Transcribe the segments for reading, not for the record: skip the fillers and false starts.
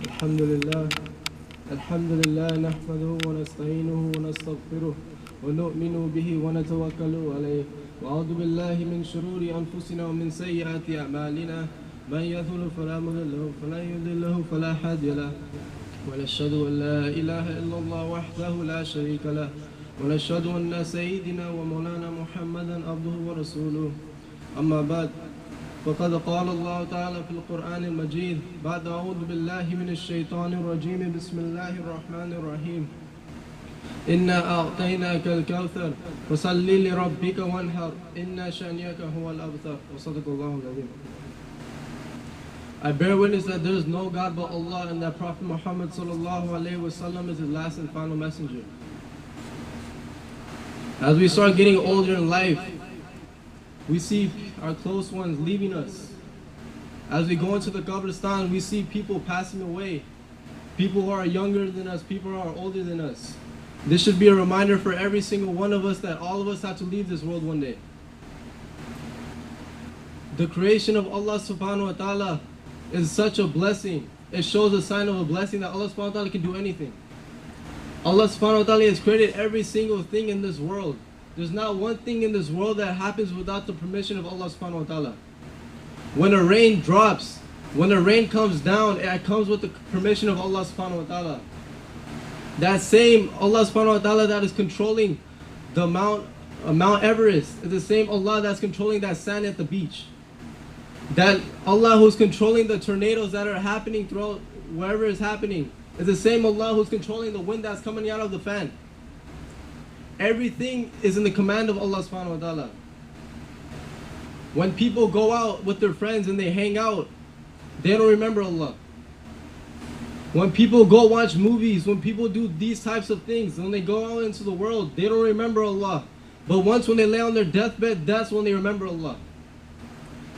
الحمد لله نحمده ونستعينه ونستغفره ونؤمن به ونتوكل عليه وأعوذ بالله من شرور أنفسنا ومن سيئات أعمالنا من يهده فلا مضل له ومن يضلل فلا هادي له ونشهد أن لا إله إلا الله وحده لا شريك له ونشهد أن سيدنا ومولانا محمدا عبده ورسوله أما بعد فقد قال الله تعالى في القرآن المجيد بعد أعوذ بالله من الشيطان الرجيم بسم الله الرحمن الرحيم إنا أعطيناك الكوثر فصل لربك وانحر إن شانئك هو الأبتر وصدق الله العظيم. I bear witness that there is no God but Allah and that Prophet Muhammad sallallahu alaihi wasallam is his last and final messenger. As we start getting older in life, we see our close ones leaving us. As we go into the Qabristan, we see people passing away. People who are younger than us, people who are older than us. This should be a reminder for every single one of us that all of us have to leave this world one day. The creation of Allah subhanahu wa ta'ala is such a blessing. It shows a sign of a blessing that Allah subhanahu wa ta'ala can do anything. Allah subhanahu wa ta'ala has created every single thing in this world. There's not one thing in this world that happens without the permission of Allah subhanahu wa ta'ala. When a rain drops, when a rain comes down, it comes with the permission of Allah subhanahu wa ta'ala. That same Allah subhanahu wa ta'ala that is controlling the Mount Everest is the same Allah that's controlling that sand at the beach. That Allah who's controlling the tornadoes that are happening throughout wherever it's happening is the same Allah who's controlling the wind that's coming out of the fan. Everything is in the command of Allah subhanahu wa ta'ala. When people go out with their friends and they hang out, they don't remember Allah. When people go watch movies, when people do these types of things, when they go out into the world, they don't remember Allah. But once when they lay on their deathbed, that's when they remember Allah.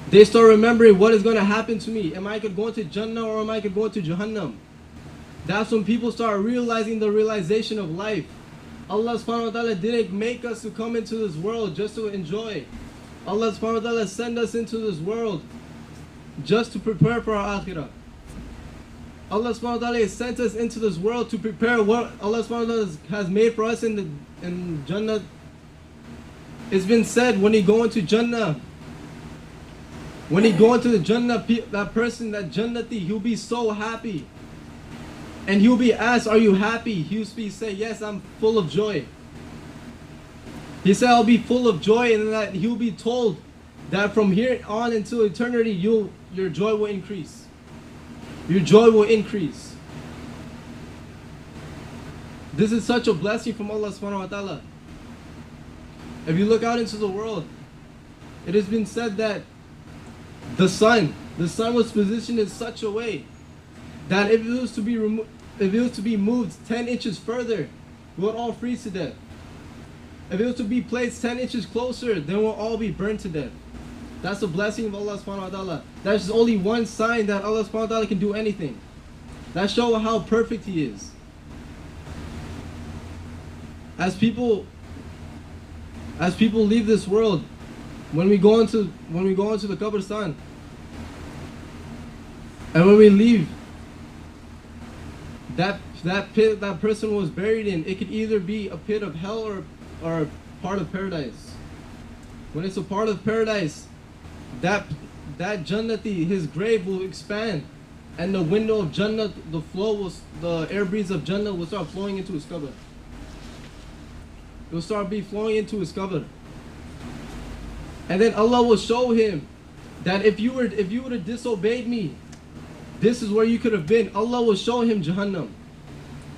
They start remembering what is going to happen to me. Am I going to go into Jannah or am I going to go into Jahannam? That's when people start realizing the realization of life. Allah subhanahu wa ta'ala didn't make us to come into this world just to enjoy. Allah subhanahu wa ta'ala sent us into this world just to prepare for our akhirah. Allah subhanahu wa ta'ala sent us into this world to prepare what Allah subhanahu wa ta'ala has made for us in Jannah. It's been said when you go into Jannah, when you go into the Jannah, that person, that Jannati, he'll be so happy. And he'll be asked, are you happy? He'll say, yes, I'm full of joy. He said, I'll be full of joy, and that he'll be told that from here on until eternity, your joy will increase. Your joy will increase. This is such a blessing from Allah subhanahu wa ta'ala. If you look out into the world, it has been said that the sun was positioned in such a way that if it was to be moved 10 inches further, we'll all freeze to death. If it was to be placed 10 inches closer, then we'll all be burned to death. That's the blessing of Allah subhanahu wa ta'ala. That's just only one sign that Allah subhanahu wa ta'ala can do anything. That shows how perfect He is. As people leave this world, when we go into the Qabristan, and when we leave, that pit that person was buried in, it could either be a pit of hell or a part of paradise. When it's a part of paradise, that Jannati, his grave will expand, and the window of Jannah, the air breeze of Jannah will start flowing into his qabr. It will start flowing into his qabr. And then Allah will show him that if you would have disobeyed me, this is where you could have been. Allah will show him Jahannam.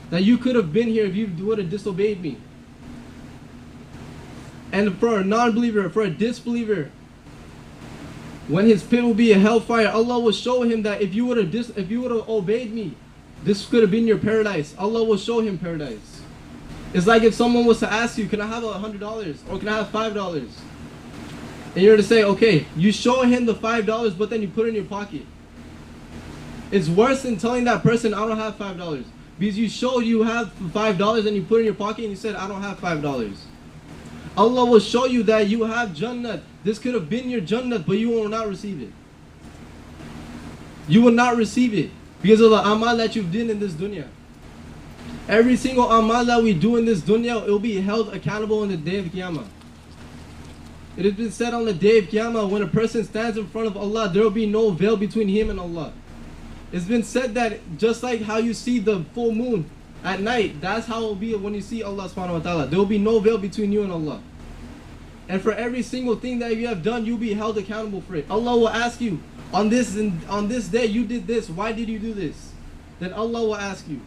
That you could have been here if you would have disobeyed me. And for a non-believer, for a disbeliever, when his pit will be a hellfire, Allah will show him that if you would have obeyed me, this could have been your paradise. Allah will show him paradise. It's like if someone was to ask you, can I have $100 or can I have $5? And you're to say, okay, you show him the $5, but then you put it in your pocket. It's worse than telling that person, I don't have $5. Because you showed you have $5 and you put it in your pocket and you said, I don't have $5. Allah will show you that you have Jannah. This could have been your Jannah, but you will not receive it. You will not receive it. Because of the amal that you've done in this dunya. Every single amal that we do in this dunya, it will be held accountable on the day of Qiyamah. It has been said on the day of Qiyamah, when a person stands in front of Allah, there will be no veil between him and Allah. It's been said that just like how you see the full moon at night, that's how it will be when you see Allah subhanahu wa ta'ala. There will be no veil between you and Allah. And for every single thing that you have done, you'll be held accountable for it. Allah will ask you, on this day you did this, why did you do this? Then Allah will ask you.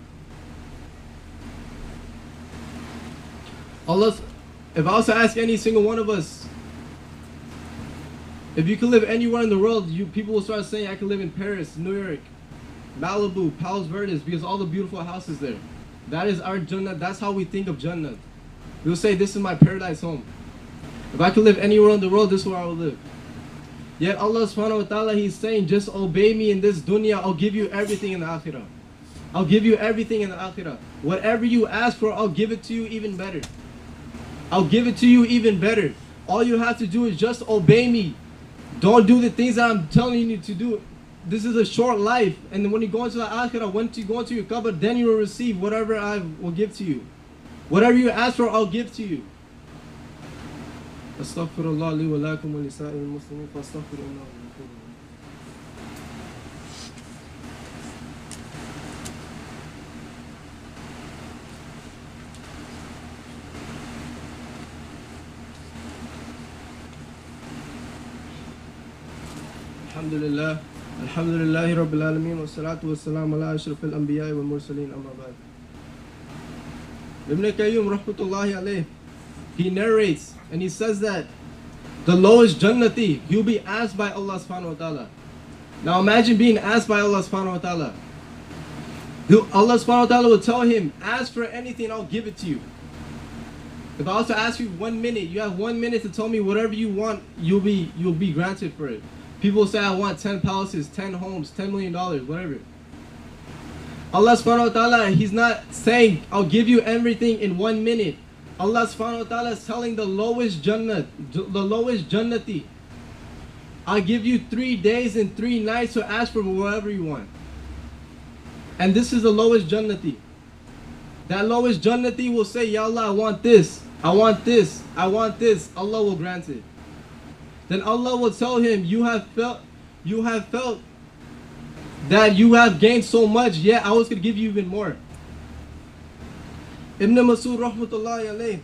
If I was to ask any single one of us, if you could live anywhere in the world, people will start saying, I could live in Paris, New York, Malibu, Palos Verdes, because all the beautiful houses there. That is our Jannah. That's how we think of Jannah. We'll say, this is my paradise home. If I could live anywhere in the world, this is where I will live. Yet Allah subhanahu wa ta'ala, He's saying, just obey me in this dunya, I'll give you everything in the akhirah. I'll give you everything in the akhirah. Whatever you ask for, I'll give it to you even better. I'll give it to you even better. All you have to do is just obey me. Don't do the things that I'm telling you to do. This is a short life. And when you go into the akhirah, when you go into your qabr, then you will receive whatever I will give to you. Whatever you ask for, I'll give to you. Astaghfirullah li wa lakum wa lisa'il muslimin fastaghfirullah. Alhamdulillah. Alhamdulillahi Rabbil Alameen wa salatu wa salam ala ashrafil anbiya wal mursaleen amma ba'd. Ibn Qayyim rahmatullahi alayh, he narrates and he says that the lowest jannati, he'll be asked by Allah subhanahu wa ta'ala. Now imagine being asked by Allah subhanahu wa ta'ala. Allah subhanahu wa ta'ala will tell him, ask for anything, I'll give it to you. If I was to ask you 1 minute, you have 1 minute to tell me whatever you want, you'll be granted for it. People say, I want 10 palaces, 10 homes, $10 million, whatever. Allah subhanahu wa ta'ala, He's not saying, I'll give you everything in 1 minute. Allah subhanahu wa ta'ala is telling the lowest Jannah, the lowest Jannati, I'll give you 3 days and 3 nights to ask for whatever you want. And this is the lowest Jannati. That lowest Jannati will say, Ya Allah, I want this, I want this, I want this. Allah will grant it. Then Allah will tell him, you have felt that you have gained so much, yet I was going to give you even more. Ibn Masud rahmatullahi alayh,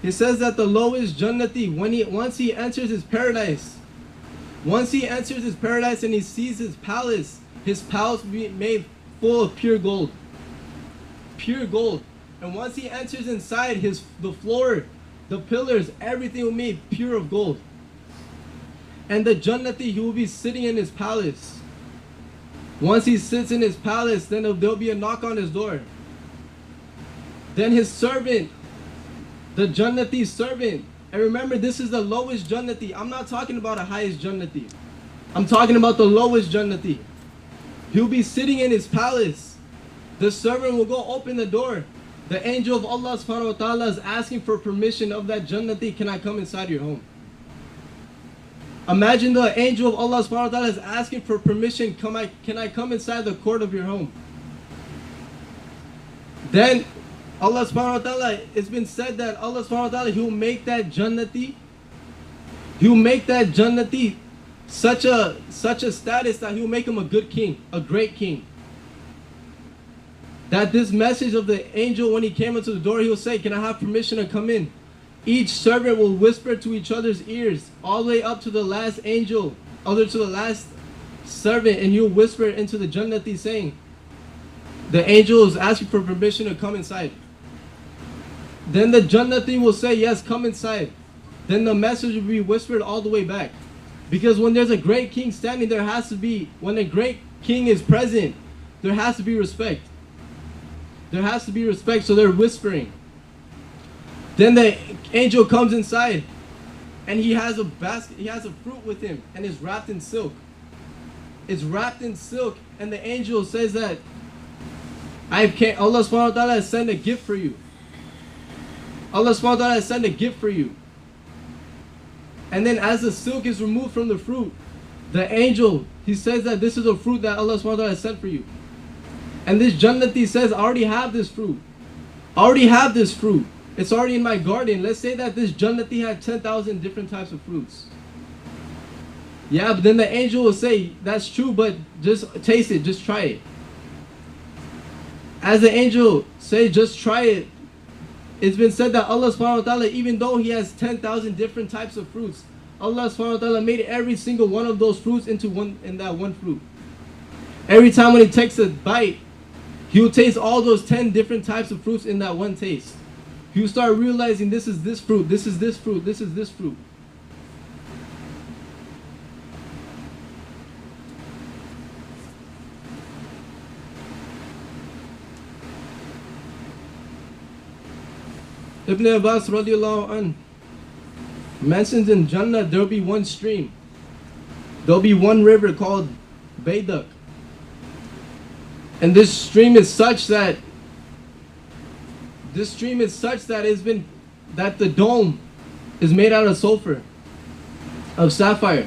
he says that the lowest Jannati, once he enters his paradise, and he sees his palace will be made full of pure gold. Pure gold. And once he enters inside, the floor, the pillars, everything will be made pure of gold. And the Jannati, he will be sitting in his palace. Once he sits in his palace, then there'll be a knock on his door. Then his servant, the Jannati's servant, and remember, this is the lowest Jannati. I'm not talking about the highest Jannati. I'm talking about the lowest Jannati. He'll be sitting in his palace. The servant will go open the door. The angel of Allah subhanahu wa ta'ala is asking for permission of that Jannati, can I come inside your home? Imagine the angel of Allah subhanahu wa ta'ala is asking for permission, can I come inside the court of your home? Then Allah subhanahu wa ta'ala, it's been said that Allah subhanahu wa ta'ala, He'll make that Jannati such a status that He'll make him a good king, a great king. That this message of the angel, when he came into the door, he'll say, can I have permission to come in? Each servant will whisper to each other's ears, all the way up to the last angel, to the last servant, and he'll whisper into the Jannati saying, the angel is asking for permission to come inside. Then the Jannati will say, yes, come inside. Then the message will be whispered all the way back. Because when there's a great king standing, when a great king is present, there has to be respect. There has to be respect, so they're whispering. Then the angel comes inside, and he has a basket, he has a fruit with him, and it's wrapped in silk. It's wrapped in silk, and the angel says that Allah subhanahu wa ta'ala has sent a gift for you. Allah subhanahu wa ta'ala has sent a gift for you. And then as the silk is removed from the fruit, the angel, he says that this is a fruit that Allah subhanahu wa ta'ala has sent for you. And this Jannati says, I already have this fruit. I already have this fruit. It's already in my garden. Let's say that this Jannati had 10,000 different types of fruits. Yeah, but then the angel will say, that's true, but just taste it, just try it. As the angel say, just try it, it's been said that Allah subhanahu wa ta'ala, even though He has 10,000 different types of fruits, Allah subhanahu wa ta'ala made every single one of those fruits into that one fruit. Every time when He takes a bite, He will taste all those 10 different types of fruits in that one taste. He will start realizing this is this fruit, this is this fruit, this is this fruit. Ibn Abbas radiallahu anh mentions in Jannah there will be one stream. There will be one river called Baydak. And this stream is such that that the dome is made out of sulfur, of sapphire.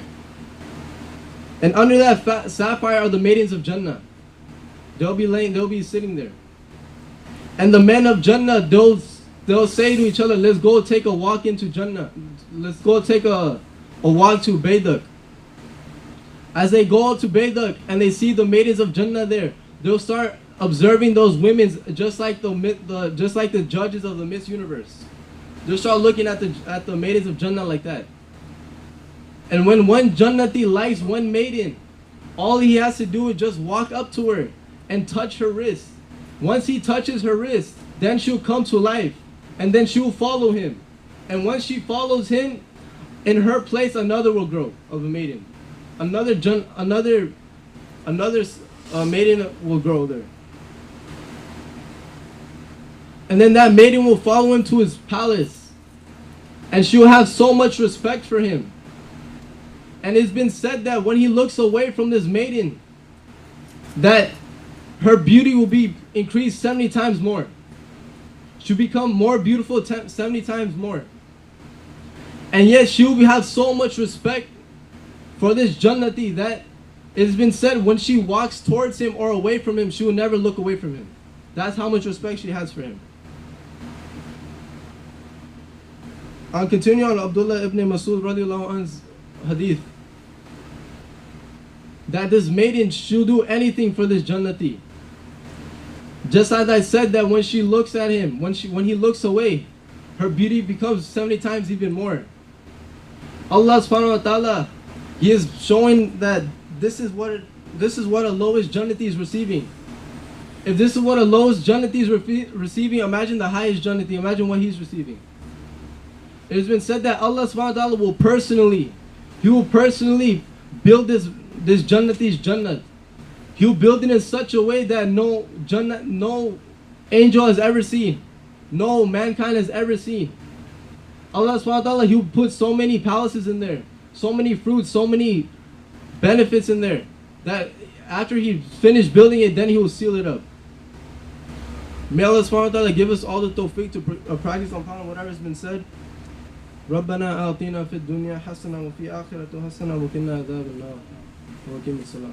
And under that sapphire are the maidens of Jannah. They'll be sitting there. And the men of Jannah, they'll say to each other, let's go take a walk into Jannah. Let's go take a walk to Baydak. As they go to Baydak and they see the maidens of Jannah there, they'll start observing those women just like the judges of the Miss Universe. They'll start looking at the maidens of Jannah like that. And when one Jannati likes one maiden, all he has to do is just walk up to her and touch her wrist. Once he touches her wrist, then she'll come to life. And then she will follow him. And once she follows him, in her place another will grow of a maiden. Another maiden will grow there. And then that maiden will follow him to his palace. And she will have so much respect for him. And it's been said that when he looks away from this maiden, that her beauty will be increased 70 times more. She'll become more beautiful 70 times more. And yet she will have so much respect for this Jannati that it's been said when she walks towards him or away from him, she will never look away from him. That's how much respect she has for him. I'll continue on Abdullah ibn Masud radiallahu anhu's hadith. That this maiden, she'll do anything for this Jannati. Just as I said that when she looks at him, when he looks away, her beauty becomes 70 times even more. Allah subhanahu wa ta'ala, He is showing that this is what a lowest Jannati is receiving. If this is what a lowest Jannati is receiving, imagine the highest Jannati, imagine what he's receiving. It has been said that Allah subhanahu wa ta'ala will personally build this Jannati's Jannah. He'll build it in such a way that no angel has ever seen, no mankind has ever seen. Allah subhanahu wa ta'ala, He'll put so many palaces in there, so many fruits, so many benefits in there, that after He finished building it, then He will seal it up. May Allah subhanahu wa ta'ala give us all the tawfiq to practice upon whatever has been said. ربنا آتنا في الدنيا حسنة وفي الآخرة حسنة وقنا عذاب النار وأقم الصلاة.